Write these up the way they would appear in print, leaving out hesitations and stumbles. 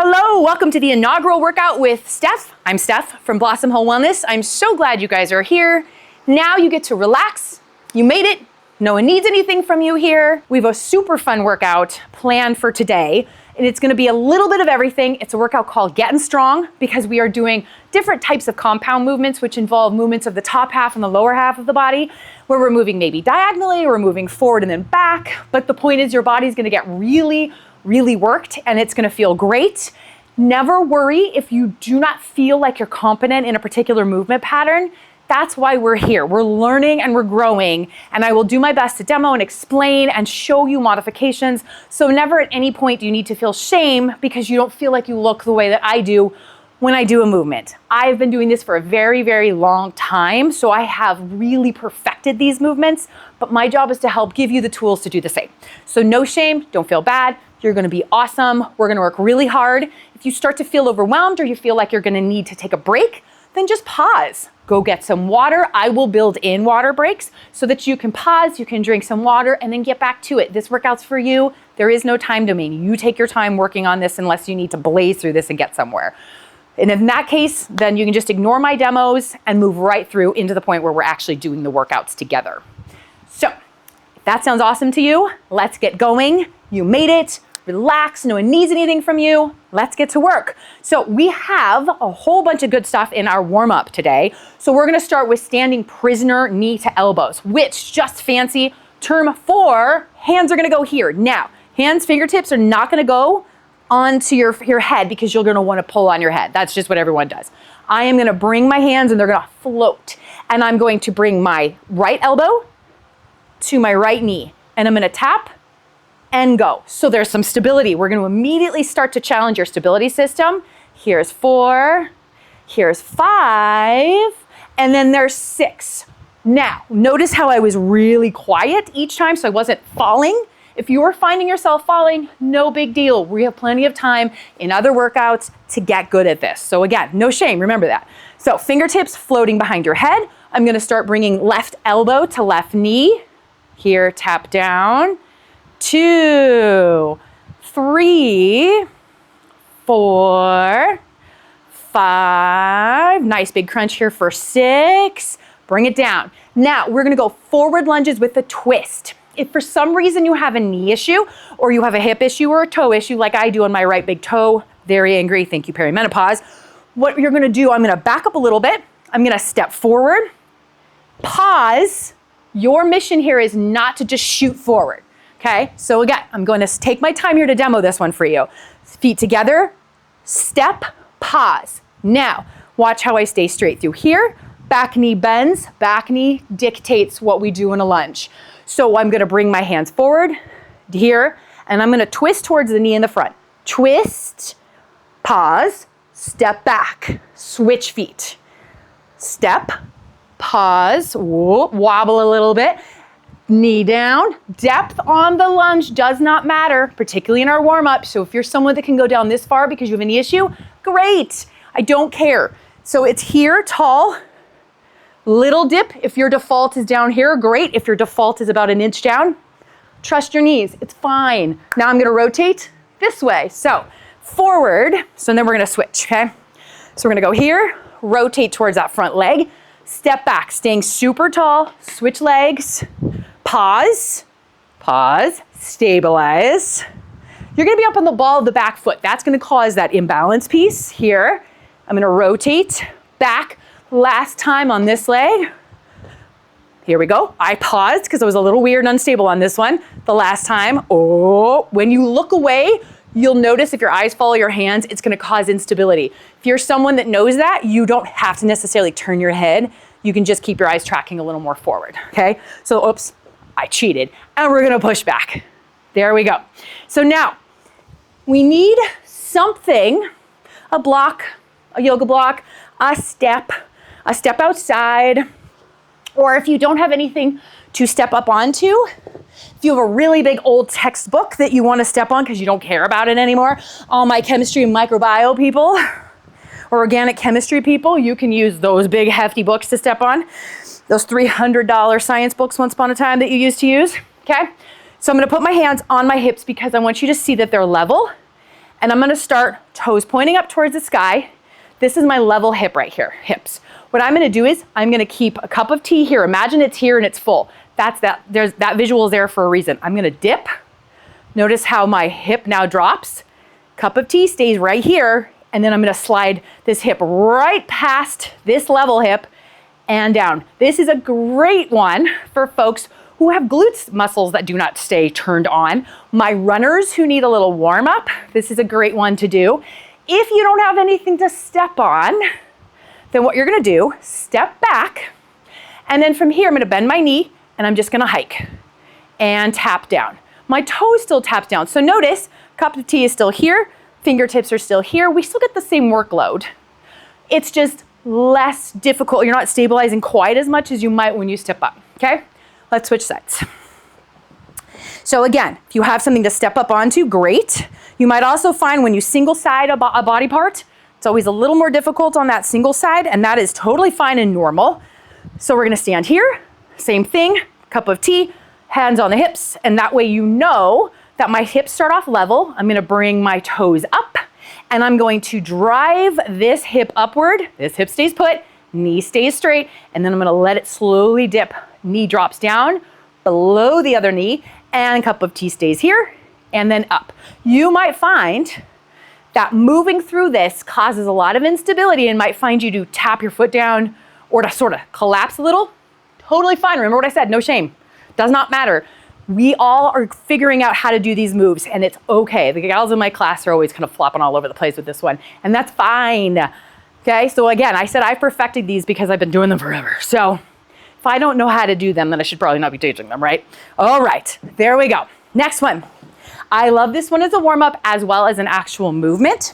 Hello, welcome to the inaugural workout with Steph. I'm Steph from Blossom Hill Wellness. I'm so glad you guys are here. Now you get to relax. You made it. No one needs anything from you here. We have a super fun workout planned for today, and it's gonna be a little bit of everything. It's a workout called Getting Strong because we are doing different types of compound movements, which involve movements of the top half and the lower half of the body, where we're moving maybe diagonally, or we're moving forward and then back. But the point is your body's gonna get really worked, and it's gonna feel great. Never worry if you do not feel like you're competent in a particular movement pattern. That's why we're here. We're learning and we're growing, and I will do my best to demo and explain and show you modifications. So never at any point do you need to feel shame because you don't feel like you look the way that I do when I do a movement. I've been doing this for a very long time, so I have really perfected these movements, but my job is to help give you the tools to do the same. So no shame, don't feel bad. You're gonna be awesome. We're gonna work really hard. If you start to feel overwhelmed or you feel like you're gonna need to take a break, then just pause. Go get some water. I will build in water breaks so that you can pause, you can drink some water, and then get back to it. This workout's for you. There is no time domain. You take your time working on this unless you need to blaze through this and get somewhere. And in that case, then you can just ignore my demos and move right through into the point where we're actually doing the workouts together. So, if that sounds awesome to you, let's get going. You made it. Relax, no one needs anything from you. Let's get to work. So we have a whole bunch of good stuff in our warm-up today. So we're gonna start with standing prisoner knee to elbows, which, just fancy term for, hands are gonna go here. Now, hands, fingertips are not gonna go onto your head because you're gonna wanna pull on your head. That's just what everyone does. I am gonna bring my hands and they're gonna float. And I'm going to bring my right elbow to my right knee. And I'm gonna tap and go. So there's some stability. We're going to immediately start to challenge your stability system. Here's 4, here's 5, and then there's 6. Now, notice how I was really quiet each time so I wasn't falling. If you are finding yourself falling, no big deal. We have plenty of time in other workouts to get good at this. So again, no shame, remember that. So fingertips floating behind your head. I'm going to start bringing left elbow to left knee. Here, tap down. 2, 3, 4, 5. Nice big crunch here for 6. Bring it down. Now we're gonna go forward lunges with a twist. If for some reason you have a knee issue or you have a hip issue or a toe issue like I do on my right big toe, very angry, thank you perimenopause, what you're gonna do, I'm gonna back up a little bit. I'm gonna step forward, pause. Your mission here is not to just shoot forward. Okay, so again, I'm going to take my time here to demo this one for you. Feet together, step, pause. Now, watch how I stay straight through here. Back knee bends, back knee dictates what we do in a lunge. So I'm gonna bring my hands forward here, and I'm gonna twist towards the knee in the front. Twist, pause, step back, switch feet. Step, pause, whoop, wobble a little bit. Knee down, depth on the lunge does not matter, particularly in our warm-up. So if you're someone that can go down this far because you have a knee issue, great, I don't care. So it's here, tall, little dip. If your default is down here, great. If your default is about an inch down, trust your knees, it's fine. Now I'm gonna rotate this way. So forward, so then we're gonna switch, okay? So we're gonna go here, rotate towards that front leg, step back, staying super tall, switch legs, pause, pause, stabilize. You're gonna be up on the ball of the back foot. That's gonna cause that imbalance piece here. I'm gonna rotate back. Last time on this leg. Here we go. I paused because I was a little weird and unstable on this one. The last time, when you look away, you'll notice if your eyes follow your hands, it's gonna cause instability. If you're someone that knows that, you don't have to necessarily turn your head. You can just keep your eyes tracking a little more forward, okay? So, oops, I cheated. And we're gonna push back. There we go. So now, we need something, a block, a yoga block, a step outside, or if you don't have anything to step up onto, if you have a really big old textbook that you wanna step on because you don't care about it anymore, all my chemistry and microbiome people, or organic chemistry people, you can use those big hefty books to step on. Those $300 science books once upon a time that you used to use, okay? So I'm gonna put my hands on my hips because I want you to see that they're level And I'm gonna start toes pointing up towards the sky. This is my level hip right here, hips. What I'm gonna do is I'm gonna keep a cup of tea here. Imagine it's here and it's full. That visual is there for a reason. I'm gonna dip. Notice how my hip now drops. Cup of tea stays right here, and then I'm gonna slide this hip right past this level hip and down. This is a great one for folks who have glutes muscles that do not stay turned on. My runners who need a little warm up, this is a great one to do. If you don't have anything to step on, then what you're gonna do, step back, and then from here I'm gonna bend my knee and I'm just gonna hike and tap down. My toe still taps down. So notice, cup of tea is still here, fingertips are still here. We still get the same workload. It's just less difficult. You're not stabilizing quite as much as you might when you step up, okay? Let's switch sides. So again, if you have something to step up onto, great. You might also find when you single side a body part, it's always a little more difficult on that single side, and that is totally fine and normal. So we're gonna stand here, same thing, cup of tea, hands on the hips, and that way you know that my hips start off level. I'm gonna bring my toes up, and I'm going to drive this hip upward. This hip stays put, knee stays straight, and then I'm gonna let it slowly dip. Knee drops down below the other knee, and cup of tea stays here, and then up. You might find that moving through this causes a lot of instability and might find you to tap your foot down or to sort of collapse a little. Totally fine. Remember what I said, no shame. Does not matter. We all are figuring out how to do these moves, and it's okay. The gals in my class are always kind of flopping all over the place with this one, and that's fine. Okay, so again, I said I perfected these because I've been doing them forever. So if I don't know how to do them, then I should probably not be teaching them, right? All right, there we go. Next one. I love this one as a warm-up as well as an actual movement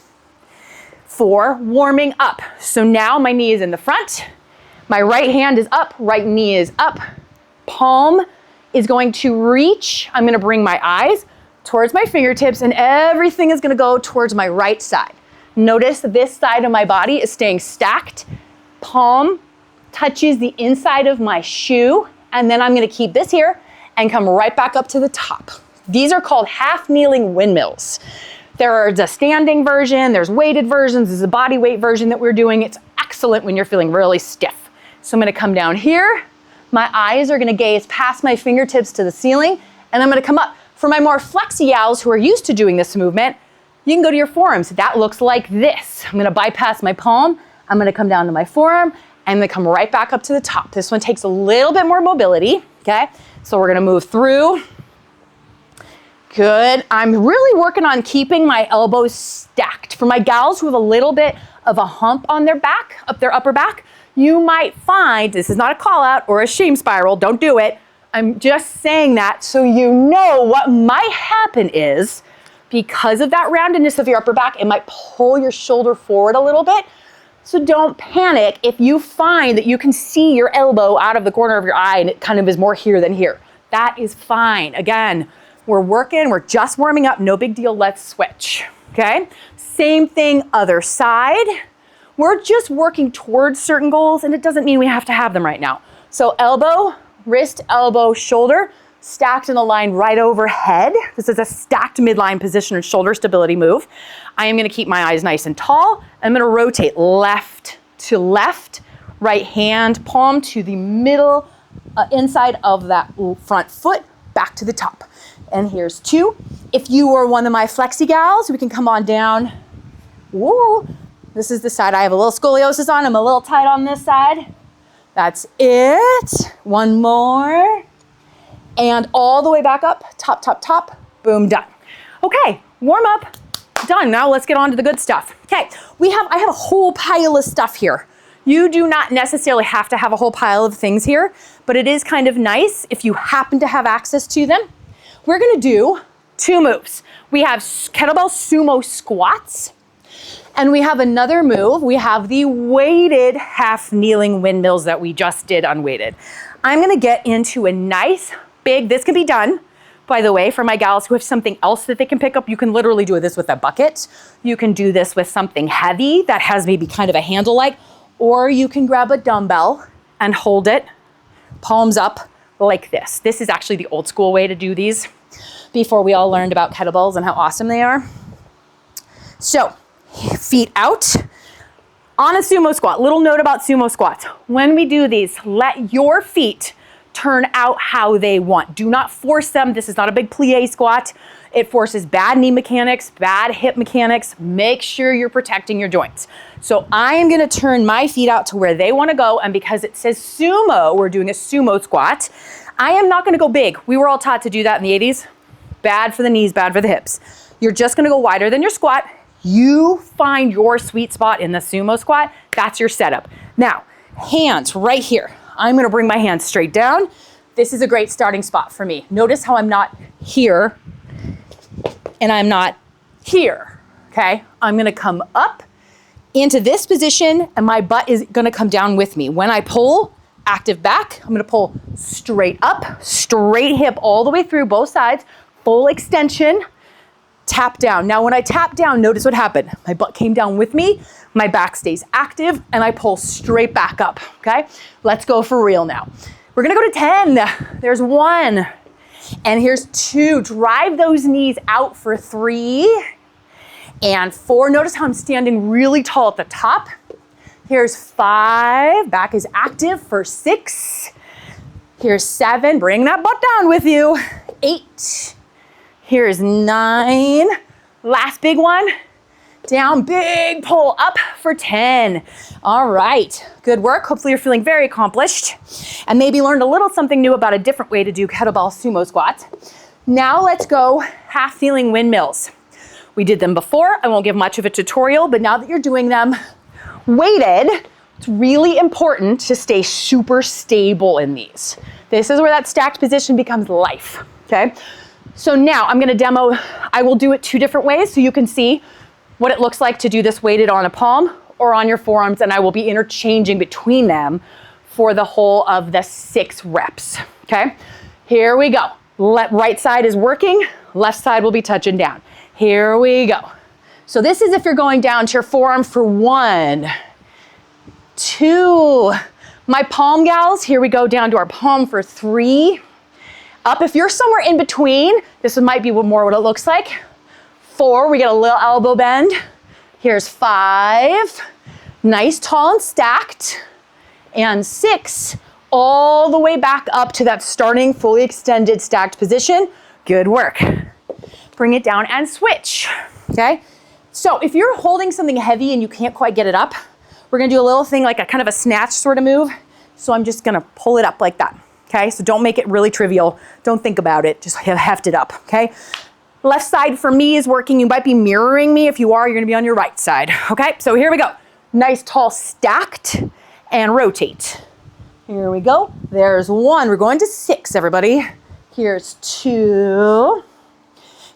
for warming up. So now my knee is in the front, my right hand is up, right knee is up, palm is going to reach. I'm gonna bring my eyes towards my fingertips, and everything is gonna go towards my right side. Notice this side of my body is staying stacked. Palm touches the inside of my shoe, and then I'm gonna keep this here and come right back up to the top. These are called half kneeling windmills. There's a standing version, there's weighted versions, there's a body weight version that we're doing. It's excellent when you're feeling really stiff. So I'm gonna come down here, my eyes are gonna gaze past my fingertips to the ceiling, and I'm gonna come up. For my more flexi gals who are used to doing this movement, you can go to your forearms. That looks like this. I'm gonna bypass my palm, I'm gonna come down to my forearm, and then come right back up to the top. This one takes a little bit more mobility, okay? So we're gonna move through. Good. I'm really working on keeping my elbows stacked. For my gals who have a little bit of a hump on their back, up their upper back, you might find, this is not a call out or a shame spiral, don't do it. I'm just saying that so you know what might happen is, because of that roundedness of your upper back, it might pull your shoulder forward a little bit. So don't panic if you find that you can see your elbow out of the corner of your eye and it kind of is more here than here. That is fine. Again, we're working, we're just warming up, no big deal, let's switch, okay? Same thing, other side. We're just working towards certain goals, and it doesn't mean we have to have them right now. So elbow, wrist, elbow, shoulder, stacked in a line right overhead. This is a stacked midline position and shoulder stability move. I am gonna keep my eyes nice and tall. I'm gonna rotate left to left, right hand palm to the middle inside of that front foot, back to the top. And here's two. If you were one of my flexi gals, we can come on down. Woo. This is the side I have a little scoliosis on. I'm a little tight on this side. That's it. One more. And all the way back up, top, top, top, boom, done. Okay, warm up, done. Now let's get on to the good stuff. Okay, I have a whole pile of stuff here. You do not necessarily have to have a whole pile of things here, but it is kind of nice if you happen to have access to them. We're gonna do two moves. We have kettlebell sumo squats, and we have another move. We have the weighted half kneeling windmills that we just did unweighted. I'm gonna get into a nice big, this can be done, by the way, for my gals who have something else that they can pick up. You can literally do this with a bucket. You can do this with something heavy that has maybe kind of a handle like, or you can grab a dumbbell and hold it, palms up like this. This is actually the old school way to do these before we all learned about kettlebells and how awesome they are. So feet out on a sumo squat. Little note about sumo squats. When we do these, let your feet turn out how they want. Do not force them. This is not a big plie squat. It forces bad knee mechanics, bad hip mechanics. Make sure you're protecting your joints. So I am gonna turn my feet out to where they wanna go, and because it says sumo, we're doing a sumo squat, I am not gonna go big. We were all taught to do that in the 80s. Bad for the knees, bad for the hips. You're just gonna go wider than your squat. You find your sweet spot in the sumo squat. That's your setup. Now, hands right here. I'm gonna bring my hands straight down. This is a great starting spot for me. Notice how I'm not here and I'm not here, okay? I'm gonna come up into this position and my butt is gonna come down with me. When I pull, active back, I'm gonna pull straight up, straight hip all the way through both sides, full extension, tap down. Now when I tap down, notice what happened. My butt came down with me, my back stays active, and I pull straight back up, okay? Let's go for real now. We're gonna go to 10. There's 1, and here's 2. Drive those knees out for 3, and 4. Notice how I'm standing really tall at the top. Here's 5, back is active for 6. Here's 7, bring that butt down with you. 8. Here's 9, last big one, down, big pull, up for 10. All right, good work. Hopefully you're feeling very accomplished and maybe learned a little something new about a different way to do kettlebell sumo squats. Now let's go half feeling windmills. We did them before. I won't give much of a tutorial, but now that you're doing them weighted, it's really important to stay super stable in these. This is where that stacked position becomes life, okay? So now I'm gonna demo, I will do it 2 different ways so you can see what it looks like to do this weighted on a palm or on your forearms, and I will be interchanging between them for the whole of the 6 reps, okay? Here we go. Right side is working, left side will be touching down. Here we go. So this is if you're going down to your forearm for 1, 2. My palm gals, here we go down to our palm for 3. Up, if you're somewhere in between, this might be more what it looks like. 4, we get a little elbow bend. Here's 5, nice, tall, and stacked. And 6, all the way back up to that starting fully extended stacked position. Good work. Bring it down and switch, okay? So if you're holding something heavy and you can't quite get it up, we're gonna do a little thing like a kind of a snatch sort of move. So I'm just gonna pull it up like that. Okay, so don't make it really trivial. Don't think about it, just heft it up, okay? Left side for me is working. You might be mirroring me. If you are, you're gonna be on your right side, okay? So here we go. Nice, tall, stacked, and rotate. Here we go. There's 1. We're going to 6, everybody. Here's 2.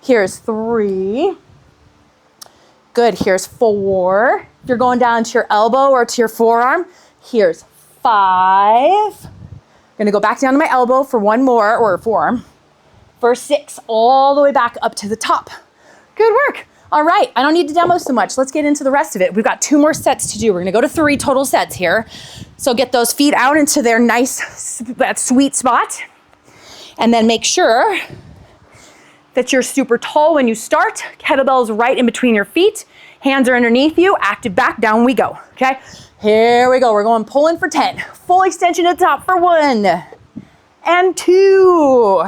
Here's 3. Good, here's 4. If you're going down to your elbow or to your forearm, here's 5. Gonna go back down to my elbow for 1 more, or forearm, for 6, all the way back up to the top. Good work. All right, I don't need to demo so much. Let's get into the rest of it. We've got 2 more sets to do. We're gonna go to 3 total sets here. So get those feet out into their nice, that sweet spot. And then make sure that you're super tall when you start. Kettlebells right in between your feet. Hands are underneath you, active back, down we go, okay? Here we go, we're going pulling for 10. Full extension to the top for 1, and 2,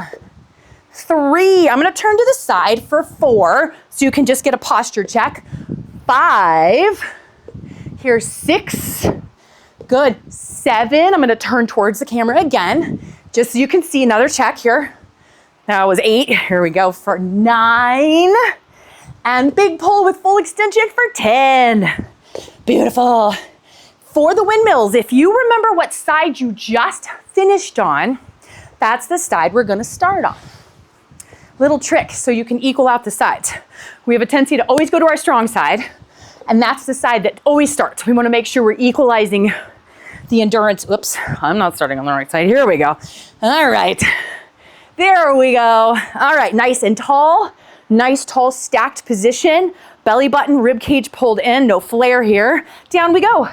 3. I'm gonna turn to the side for 4, so you can just get a posture check. 5, here's 6, good. 7, I'm gonna turn towards the camera again, just so you can see another check here. That was 8, here we go for 9, and big pull with full extension for 10. Beautiful. For the windmills, if you remember what side you just finished on, that's the side we're gonna start on. Little trick so you can equal out the sides. We have a tendency to always go to our strong side, and that's the side that always starts. We wanna make sure we're equalizing the endurance. Oops, I'm not starting on the right side. Here we go. All right, there we go. All right, nice and tall. Nice, tall, stacked position. Belly button, rib cage pulled in, no flare here. Down we go.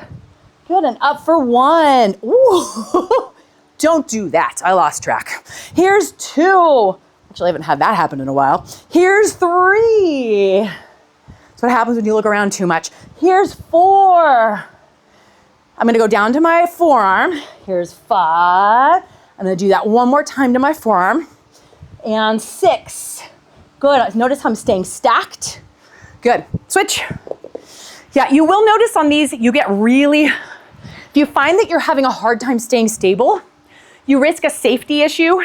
Good, and up for 1. Ooh, don't do that. I lost track. Here's 2. Actually, I haven't had that happen in a while. Here's 3. That's what happens when you look around too much. Here's 4. I'm gonna go down to my forearm. Here's 5. I'm gonna do that one more time to my forearm. And 6. Good, notice how I'm staying stacked. Good, switch. Yeah, you will notice on these, you get really, if you find that you're having a hard time staying stable, you risk a safety issue,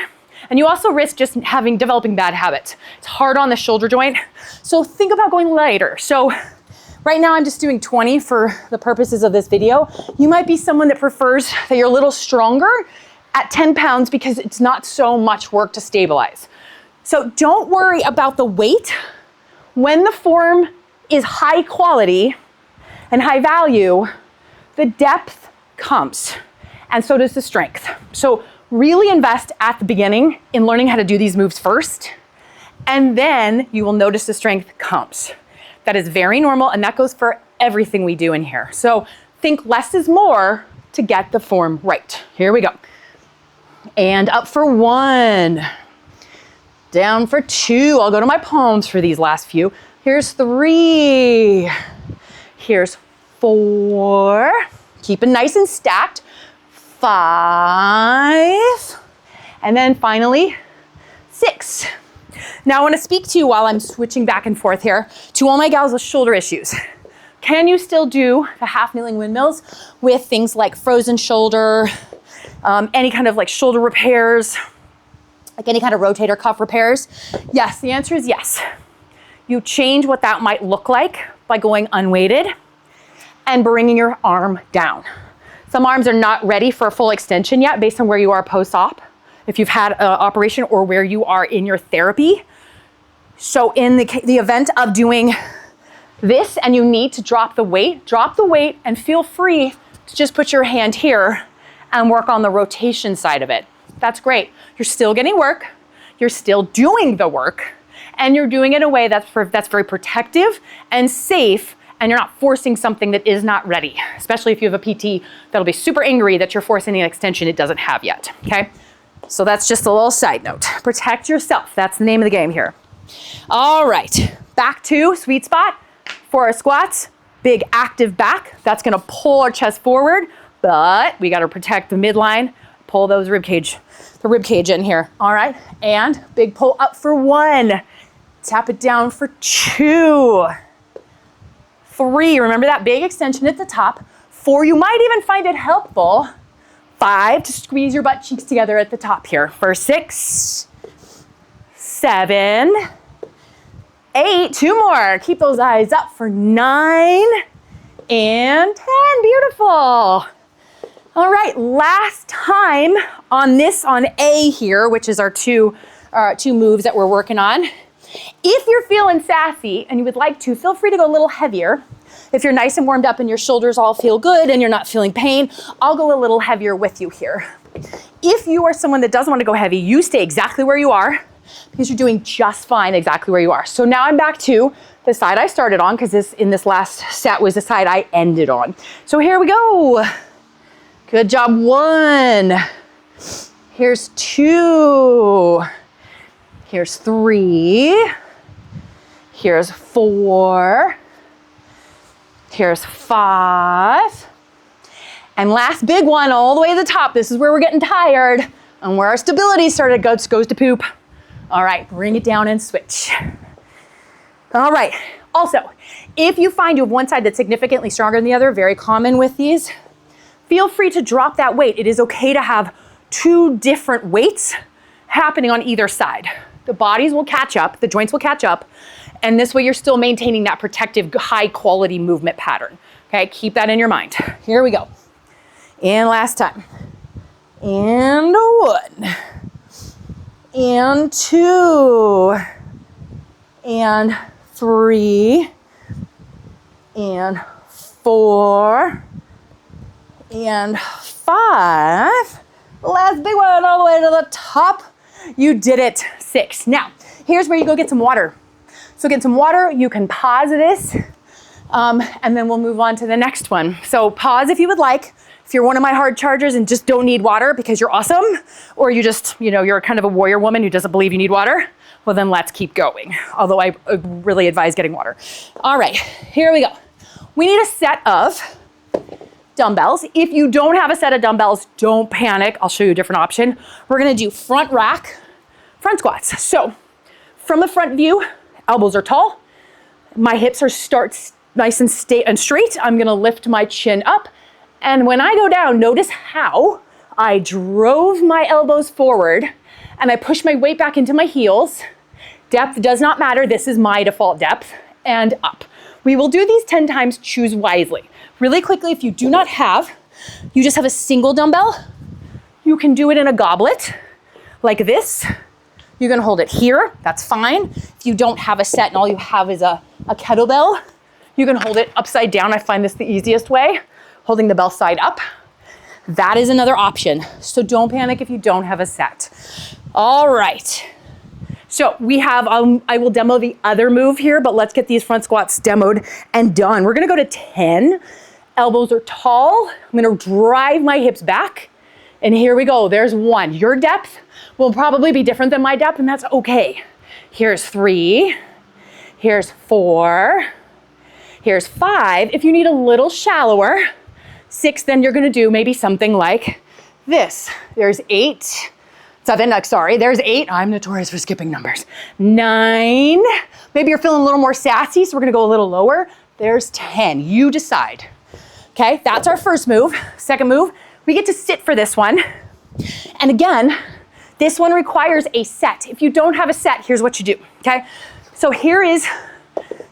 and you also risk just developing bad habits. It's hard on the shoulder joint, so think about going lighter. So right now I'm just doing 20 for the purposes of this video. You might be someone that prefers that you're a little stronger at 10 pounds because it's not so much work to stabilize. So don't worry about the weight. When the form is high quality and high value, the depth comes, and so does the strength. So really invest at the beginning in learning how to do these moves first, and then you will notice the strength comes. That is very normal, and that goes for everything we do in here. So think less is more to get the form right. Here we go. And up for 1. Down for 2. I'll go to my palms for these last few. Here's 3. Here's 4. Keep it nice and stacked. 5. And then finally, 6. Now I want to speak to you while I'm switching back and forth here to all my gals with shoulder issues. Can you still do the half kneeling windmills with things like frozen shoulder, any kind of like shoulder repairs, like any kind of rotator cuff repairs? Yes, the answer is yes. You change what that might look like by going unweighted and bringing your arm down. Some arms are not ready for a full extension yet based on where you are post-op, if you've had an operation or where you are in your therapy. So in the event of doing this and you need to drop the weight and feel free to just put your hand here and work on the rotation side of it. That's great. You're still getting work, you're still doing the work, and you're doing it in a way that's very protective and safe, and you're not forcing something that is not ready, especially if you have a PT that'll be super angry that you're forcing an extension it doesn't have yet, okay? So that's just a little side note. Protect yourself, that's the name of the game here. All right, back to sweet spot for our squats. Big active back, that's gonna pull our chest forward, but we gotta protect the midline, pull the rib cage in here. All right, and big pull up for 1. Tap it down for 2. 3, remember that big extension at the top. 4, you might even find it helpful. 5, to squeeze your butt cheeks together at the top here. For 6, 7, 8, 2 more. Keep those eyes up for 9 and 10, beautiful. All right, last time on A here, which is our two moves that we're working on. If you're feeling sassy and you would like to, feel free to go a little heavier. If you're nice and warmed up and your shoulders all feel good and you're not feeling pain, I'll go a little heavier with you here. If you are someone that doesn't want to go heavy, you stay exactly where you are because you're doing just fine exactly where you are. So now I'm back to the side I started on because this last set was the side I ended on. So here we go. Good job, 1. Here's 2. Here's 3. Here's 4. Here's 5. And last big one all the way to the top. This is where we're getting tired and where our stability goes to poop. All right, bring it down and switch. All right, also, if you find you have one side that's significantly stronger than the other, very common with these, feel free to drop that weight. It is okay to have 2 different weights happening on either side. The bodies will catch up, the joints will catch up, and this way you're still maintaining that protective, high quality movement pattern. Okay, keep that in your mind. Here we go. And last time. And 1. And 2. And 3. And 4. And 5. Last big one all the way to the top. You did it. 6. Now, here's where you go get some water. So get some water, you can pause this, and then we'll move on to the next one. So pause if you would like. If you're one of my hard chargers and just don't need water because you're awesome, or you just, you're kind of a warrior woman who doesn't believe you need water, Well, then let's keep going. Although I really advise getting water. All right, here we go. We need a set of dumbbells. If you don't have a set of dumbbells, don't panic. I'll show you a different option. We're gonna do front rack, front squats. So from the front view, elbows are tall. My hips are nice and straight. I'm gonna lift my chin up. And when I go down, notice how I drove my elbows forward and I push my weight back into my heels. Depth does not matter. This is my default depth, and up. We will do these 10 times, choose wisely. Really quickly, if you do not have, you just have a single dumbbell, you can do it in a goblet like this. You're gonna hold it here, that's fine. If you don't have a set and all you have is a kettlebell, you can hold it upside down. I find this the easiest way, holding the bell side up. That is another option. So don't panic if you don't have a set. All right. So we have, I will demo the other move here, but let's get these front squats demoed and done. We're gonna go to 10. Elbows are tall. I'm gonna drive my hips back. And here we go, there's 1. Your depth will probably be different than my depth, and that's okay. Here's 3, here's 4, here's 5. If you need a little shallower, 6, then you're gonna do maybe something like this. There's 8. 7, there's 8. I'm notorious for skipping numbers. 9, maybe you're feeling a little more sassy, so we're gonna go a little lower. There's 10, you decide. Okay, that's our first move. Second move, we get to sit for this one. And again, this one requires a set. If you don't have a set, here's what you do, okay? So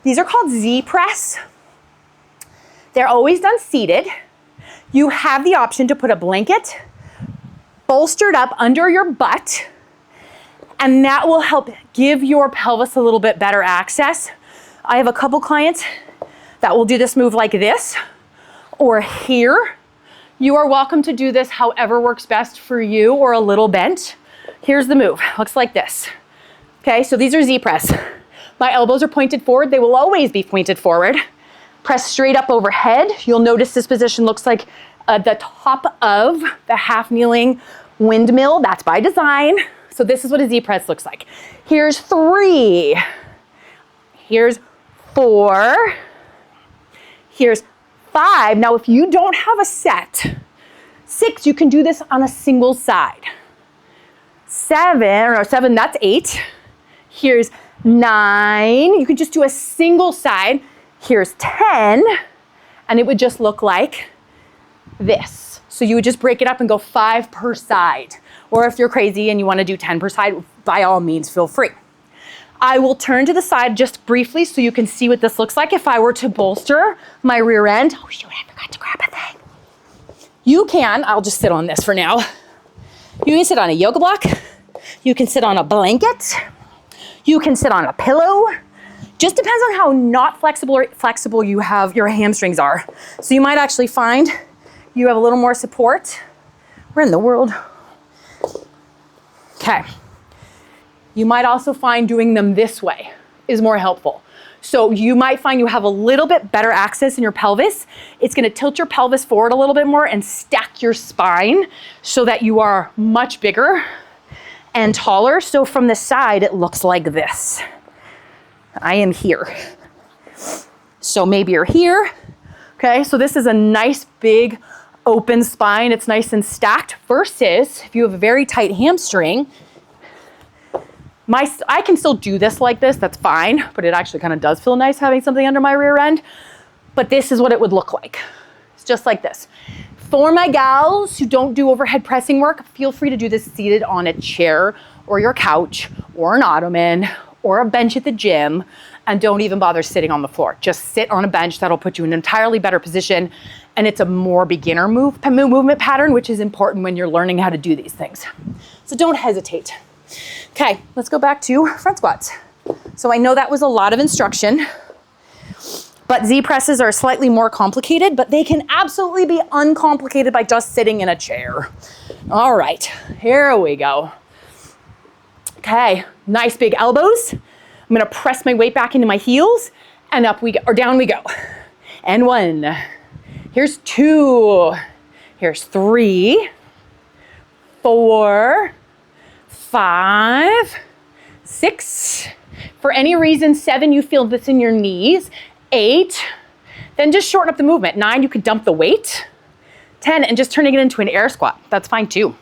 these are called Z press. They're always done seated. You have the option to put a blanket bolstered up under your butt, and that will help give your pelvis a little bit better access. I have a couple clients that will do this move like this or here. You are welcome to do this however works best for you, or a little bent. Here's the move, looks like this. Okay, so these are Z press. My elbows are pointed forward, they will always be pointed forward. Press straight up overhead. You'll notice this position looks like the top of the half kneeling windmill. That's by design. So this is what a Z press looks like. Here's 3. Here's 4. Here's 5. Now, if you don't have a set, 6, you can do this on a single side. 7, that's 8. Here's 9. You can just do a single side. Here's 10, and it would just look like this. So you would just break it up and go 5 per side. Or if you're crazy and you want to do 10 per side, by all means, feel free. I will turn to the side just briefly so you can see what this looks like if I were to bolster my rear end. Oh shoot, I forgot to grab a thing. You can, I'll just sit on this for now. You can sit on a yoga block. You can sit on a blanket. You can sit on a pillow. Just depends on how not flexible you have your hamstrings are. So you might actually find you have a little more support. Where in the world? Okay. You might also find doing them this way is more helpful. So you might find you have a little bit better access in your pelvis. It's gonna tilt your pelvis forward a little bit more and stack your spine so that you are much bigger and taller. So from the side, it looks like this. I am here. So maybe you're here. Okay, so this is a nice big open spine. It's nice and stacked versus if you have a very tight hamstring, I can still do this like this, that's fine, but it actually kind of does feel nice having something under my rear end. But this is what it would look like. It's just like this. For my gals who don't do overhead pressing work, feel free to do this seated on a chair or your couch or an ottoman or a bench at the gym, and don't even bother sitting on the floor. Just sit on a bench. That'll put you in an entirely better position, and it's a more beginner movement pattern, which is important when you're learning how to do these things. So don't hesitate. Okay, let's go back to front squats. So I know that was a lot of instruction, but Z presses are slightly more complicated, but they can absolutely be uncomplicated by just sitting in a chair. All right, here we go. Okay, nice big elbows. I'm gonna press my weight back into my heels, and up we go, or down we go. And 1, here's 2, here's 3, 4, 5, 6. For any reason, 7, you feel this in your knees. 8, then just shorten up the movement. 9, you could dump the weight. 10, and just turning it into an air squat. That's fine too.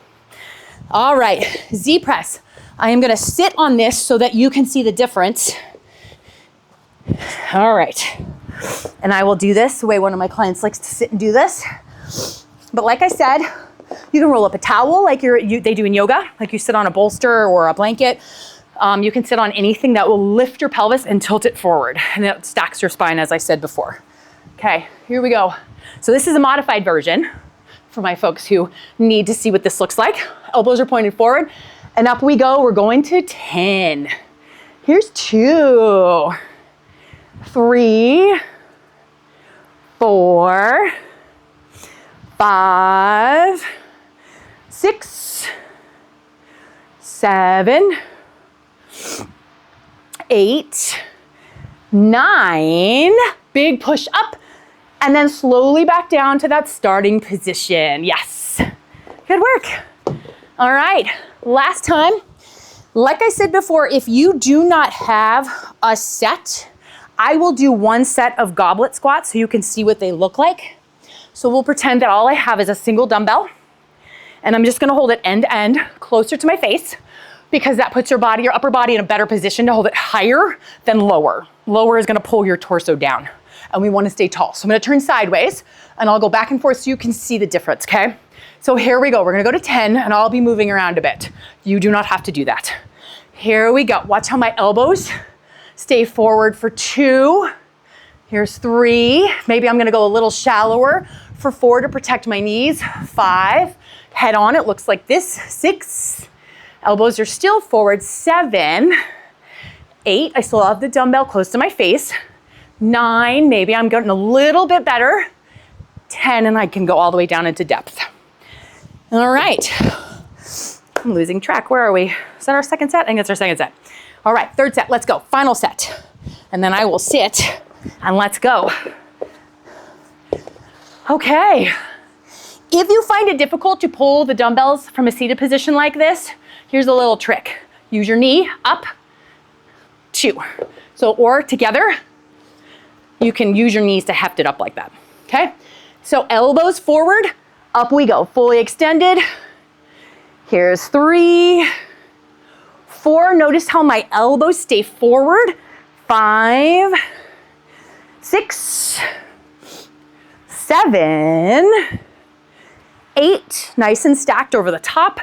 All right, Z press. I am gonna sit on this so that you can see the difference. All right, and I will do this the way one of my clients likes to sit and do this. But like I said, you can roll up a towel like they do in yoga, like you sit on a bolster or a blanket. You can sit on anything that will lift your pelvis and tilt it forward, and that stacks your spine, as I said before. Okay, here we go. So this is a modified version for my folks who need to see what this looks like. Elbows are pointed forward, and up we go. We're going to 10. Here's 2, 3, 4, 5, 6, 7, 8, 9. Big push up, and then slowly back down to that starting position. Yes, good work. All right, last time. Like I said before, if you do not have a set, I will do one set of goblet squats so you can see what they look like. So we'll pretend that all I have is a single dumbbell, and I'm just gonna hold it end to end, closer to my face, because that puts your upper body in a better position to hold it higher than lower. Lower is gonna pull your torso down, and we wanna stay tall. So I'm gonna turn sideways, and I'll go back and forth so you can see the difference, okay? So here we go, we're gonna go to 10, and I'll be moving around a bit. You do not have to do that. Here we go, watch how my elbows stay forward for 2. Here's 3, maybe I'm gonna go a little shallower for 4 to protect my knees. 5, head on, it looks like this. 6, elbows are still forward. 7, 8, I still have the dumbbell close to my face. 9, maybe I'm getting a little bit better. 10, and I can go all the way down into depth. All right, I'm losing track. Where are we? Is that our second set? I think it's our second set. All right, third set, let's go. Final set. And then I will sit and let's go. Okay. If you find it difficult to pull the dumbbells from a seated position like this, here's a little trick. Use your knee up, 2. So, or together, you can use your knees to heft it up like that, okay? So elbows forward, up we go, fully extended. Here's 3, 4, notice how my elbows stay forward. 5, 6, 7, 8, nice and stacked over the top.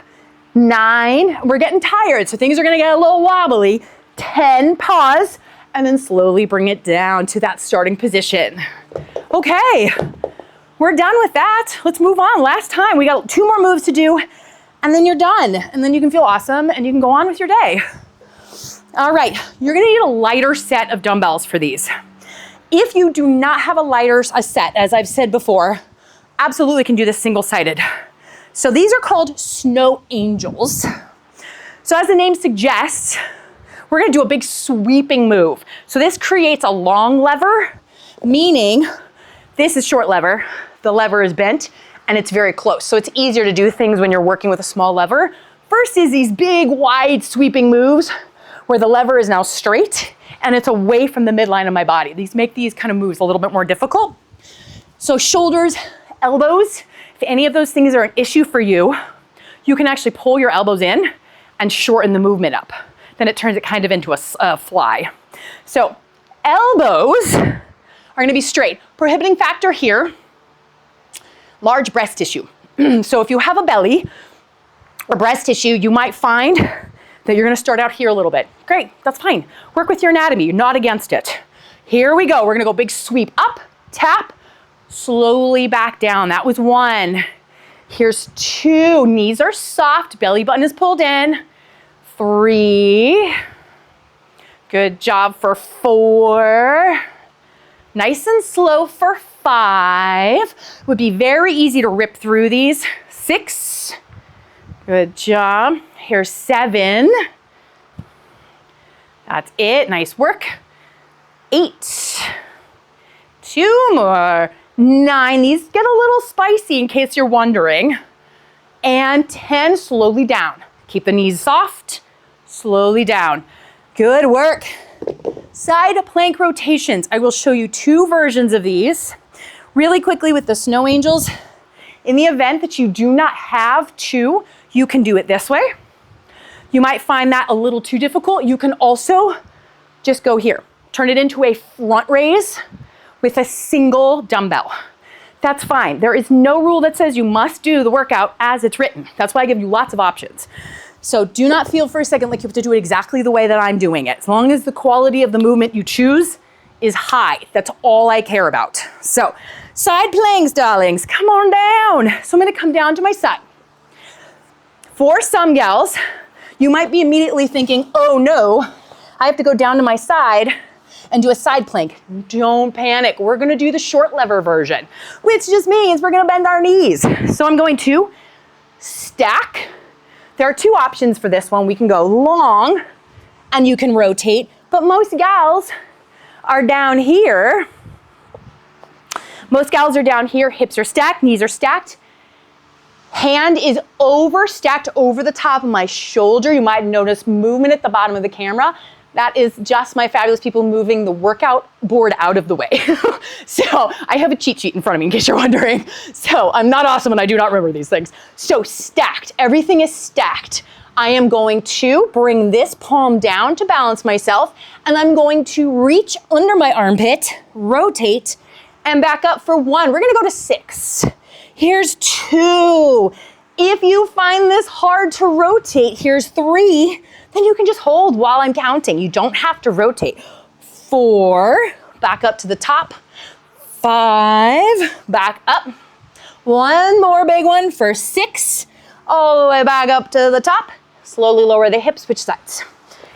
9, we're getting tired, so things are gonna get a little wobbly. 10, pause, and then slowly bring it down to that starting position. Okay, we're done with that. Let's move on. Last time, we got 2 more moves to do, and then you're done. And then you can feel awesome, and you can go on with your day. All right, you're gonna need a lighter set of dumbbells for these. If you do not have a set, as I've said before, absolutely can do this single-sided. So these are called snow angels. So as the name suggests, we're gonna do a big sweeping move. So this creates a long lever, meaning this is short lever, the lever is bent, and it's very close. So it's easier to do things when you're working with a small lever. First is these big, wide, sweeping moves where the lever is now straight and it's away from the midline of my body. These make these kind of moves a little bit more difficult. So shoulders, elbows, if any of those things are an issue for you, you can actually pull your elbows in and shorten the movement up. Then it turns it kind of into a fly. So elbows are gonna be straight. Prohibiting factor here, large breast tissue. So if you have a belly or breast tissue, you might find that you're gonna start out here a little bit. Great, that's fine. Work with your anatomy, you're not against it. Here we go, we're gonna go big sweep up, tap, slowly back down. That was 1. Here's 2, knees are soft, belly button is pulled in. 3, good job for 4. Nice and slow for 5. Would be very easy to rip through these. 6, good job. Here's 7. That's it, nice work. 8, 2 more. 9, these get a little spicy in case you're wondering. And 10, slowly down. Keep the knees soft, slowly down. Good work. Side plank rotations. I will show you 2 versions of these really quickly with the snow angels. In the event that you do not have 2, you can do it this way. You might find that a little too difficult. You can also just go here. Turn it into a front raise with a single dumbbell. That's fine. There is no rule that says you must do the workout as it's written. That's why I give you lots of options. So do not feel for a second like you have to do it exactly the way that I'm doing it. As long as the quality of the movement you choose is high, that's all I care about. So side planks, darlings, come on down. So I'm gonna come down to my side. For some gals, you might be immediately thinking, oh no, I have to go down to my side and do a side plank. Don't panic. We're gonna do the short lever version, which just means we're gonna bend our knees. So I'm going to stack. There are 2 options for this one. We can go long and you can rotate, but most gals are down here. Most gals are down here, hips are stacked, knees are stacked. Hand is stacked over the top of my shoulder. You might notice movement at the bottom of the camera. That is just my fabulous people moving the workout board out of the way. So I have a cheat sheet in front of me in case you're wondering. So I'm not awesome and I do not remember these things. So stacked, everything is stacked. I am going to bring this palm down to balance myself and I'm going to reach under my armpit, rotate, and back up for 1. We're gonna go to 6. Here's 2. If you find this hard to rotate, here's 3. Then you can just hold while I'm counting. You don't have to rotate. 4, back up to the top. 5, back up. 1 more big one for 6. All the way back up to the top. Slowly lower the hips, switch sides.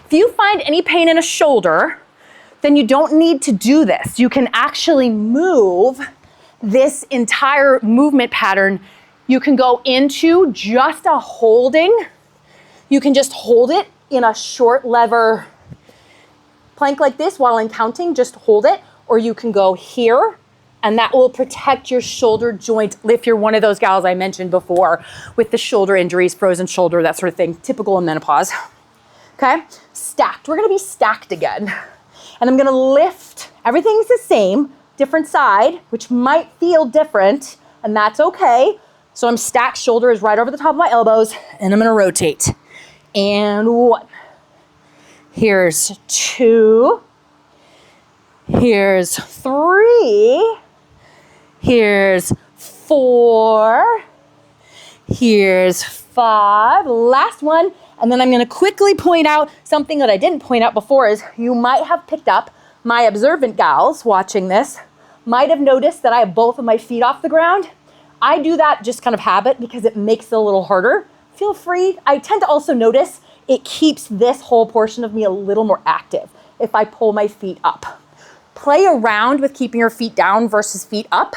If you find any pain in a shoulder, then you don't need to do this. You can actually move this entire movement pattern. You can go into just a holding. You can just hold it in a short lever plank like this while I'm counting, just hold it, or you can go here and that will protect your shoulder joint if you're one of those gals I mentioned before with the shoulder injuries, frozen shoulder, that sort of thing, typical in menopause. Okay, stacked, we're gonna be stacked again. And I'm gonna lift, everything's the same, different side, which might feel different, and that's okay. So I'm stacked, shoulder is right over the top of my elbows, and I'm gonna rotate. And 1. Here's 2. Here's 3. Here's 4. Here's 5. Last one. And then I'm gonna quickly point out something that I didn't point out before is you might have picked up, my observant gals watching this might have noticed that I have both of my feet off the ground. I do that just kind of habit because it makes it a little harder. Feel free. I tend to also notice it keeps this whole portion of me a little more active if I pull my feet up. Play around with keeping your feet down versus feet up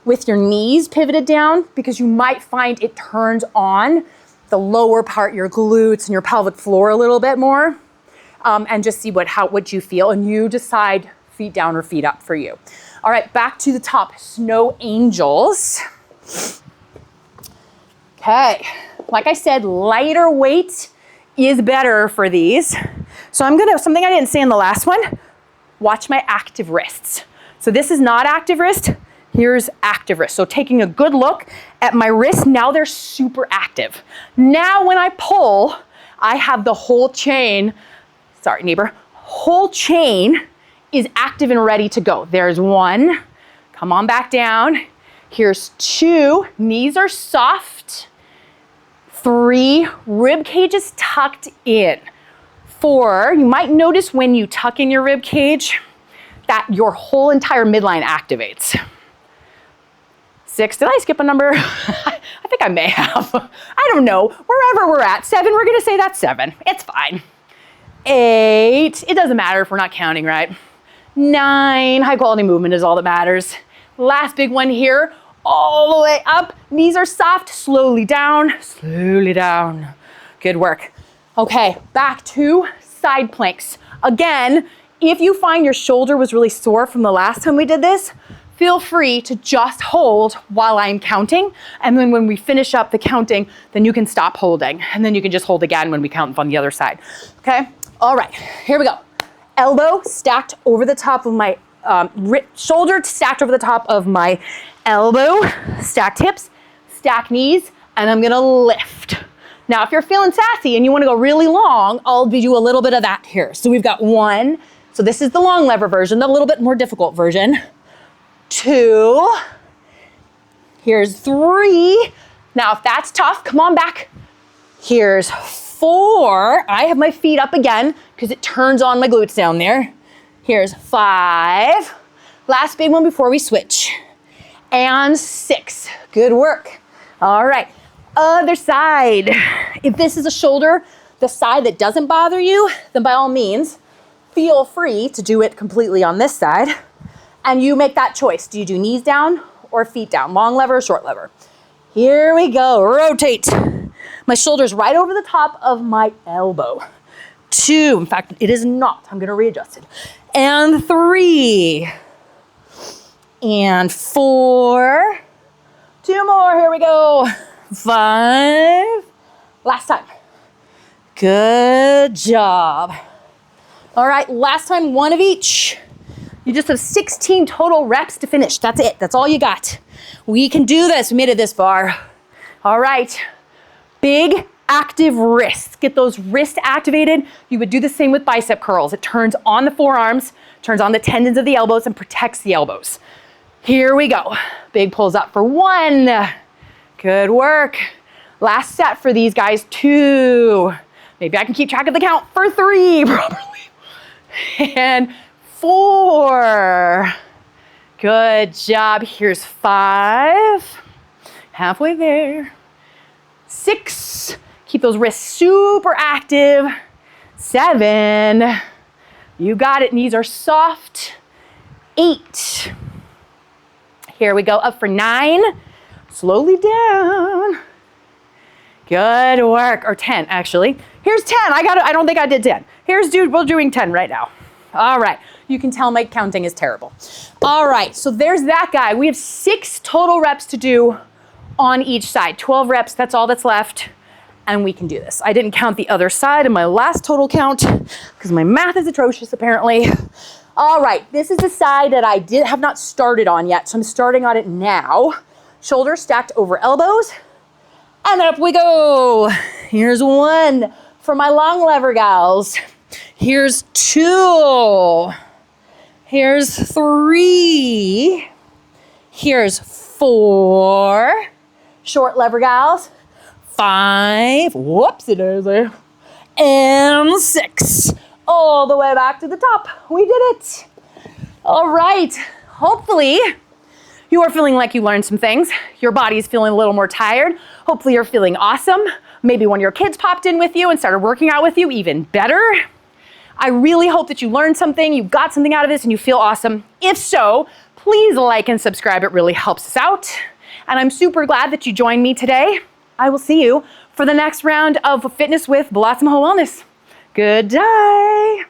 with your knees pivoted down because you might find it turns on the lower part, your glutes and your pelvic floor a little bit more, and just see what you feel, and you decide feet down or feet up for you. All right, back to the top, snow angels. Okay, like I said, lighter weight is better for these. So I'm gonna, something I didn't say in the last one, watch my active wrists. So this is not active wrist, here's active wrist. So taking a good look at my wrists, now they're super active. Now when I pull, I have the whole chain, sorry neighbor, whole chain is active and ready to go. There's 1, come on back down. Here's 2, knees are soft. 3, rib cage is tucked in. 4, you might notice when you tuck in your rib cage that your whole entire midline activates. 6, did I skip a number? I think I may have. I don't know, wherever we're at. 7, we're gonna say that's 7, it's fine. 8, it doesn't matter if we're not counting, right? 9, high quality movement is all that matters. Last big one here, all the way up, knees are soft, slowly down, slowly down. Good work. Okay, back to side planks. Again, if you find your shoulder was really sore from the last time we did this, feel free to just hold while I'm counting. And then when we finish up the counting, then you can stop holding. And then you can just hold again when we count on the other side. Okay? All right, here we go. Elbow stacked over the top of my shoulder stacked over the top of my elbow, stacked hips, stacked knees, and I'm gonna lift. Now, if you're feeling sassy and you wanna go really long, I'll do a little bit of that here. So we've got 1, so this is the long lever version, the little bit more difficult version. 2, here's 3. Now, if that's tough, come on back. Here's 4. I have my feet up again because it turns on my glutes down there. Here's 5. Last big one before we switch. And 6. Good work. All right, other side. If this is a shoulder, the side that doesn't bother you, then by all means, feel free to do it completely on this side. And you make that choice. Do you do knees down or feet down? Long lever or short lever? Here we go, rotate. My shoulder's right over the top of my elbow. 2, in fact, it is not. I'm gonna readjust it. And 3. And 4. 2 more, here we go. 5. Last time. Good job. All right, last time, 1 of each. You just have 16 total reps to finish. That's it, that's all you got. We can do this, we made it this far. All right, big active wrists. Get those wrists activated. You would do the same with bicep curls. It turns on the forearms, turns on the tendons of the elbows and protects the elbows. Here we go. Big pulls up for 1. Good work. Last set for these guys, 2. Maybe I can keep track of the count for 3 properly. And 4. Good job. Here's 5. Halfway there. 6. Keep those wrists super active. 7. You got it. Knees are soft. 8. Here we go. Up for 9. Slowly down. Good work. Or 10, actually. Here's 10. I don't think I did 10. We're doing 10 right now. All right. You can tell my counting is terrible. All right. So there's that guy. We have 6 total reps to do on each side. 12 reps. That's all that's left. And we can do this. I didn't count the other side in my last total count because my math is atrocious apparently. All right, this is the side that I have not started on yet, so I'm starting on it now. Shoulders stacked over elbows, and up we go. Here's 1 for my long lever gals. Here's 2. Here's 3. Here's 4. Short lever gals. 5, whoopsie daisy, and 6. All the way back to the top. We did it. All right, hopefully you are feeling like you learned some things. Your body's feeling a little more tired. Hopefully you're feeling awesome. Maybe one of your kids popped in with you and started working out with you, even better. I really hope that you learned something, you got something out of this, and you feel awesome. If so, please like and subscribe. It really helps us out. And I'm super glad that you joined me today. I will see you for the next round of Fitness with Blossom Whole Wellness. Good day.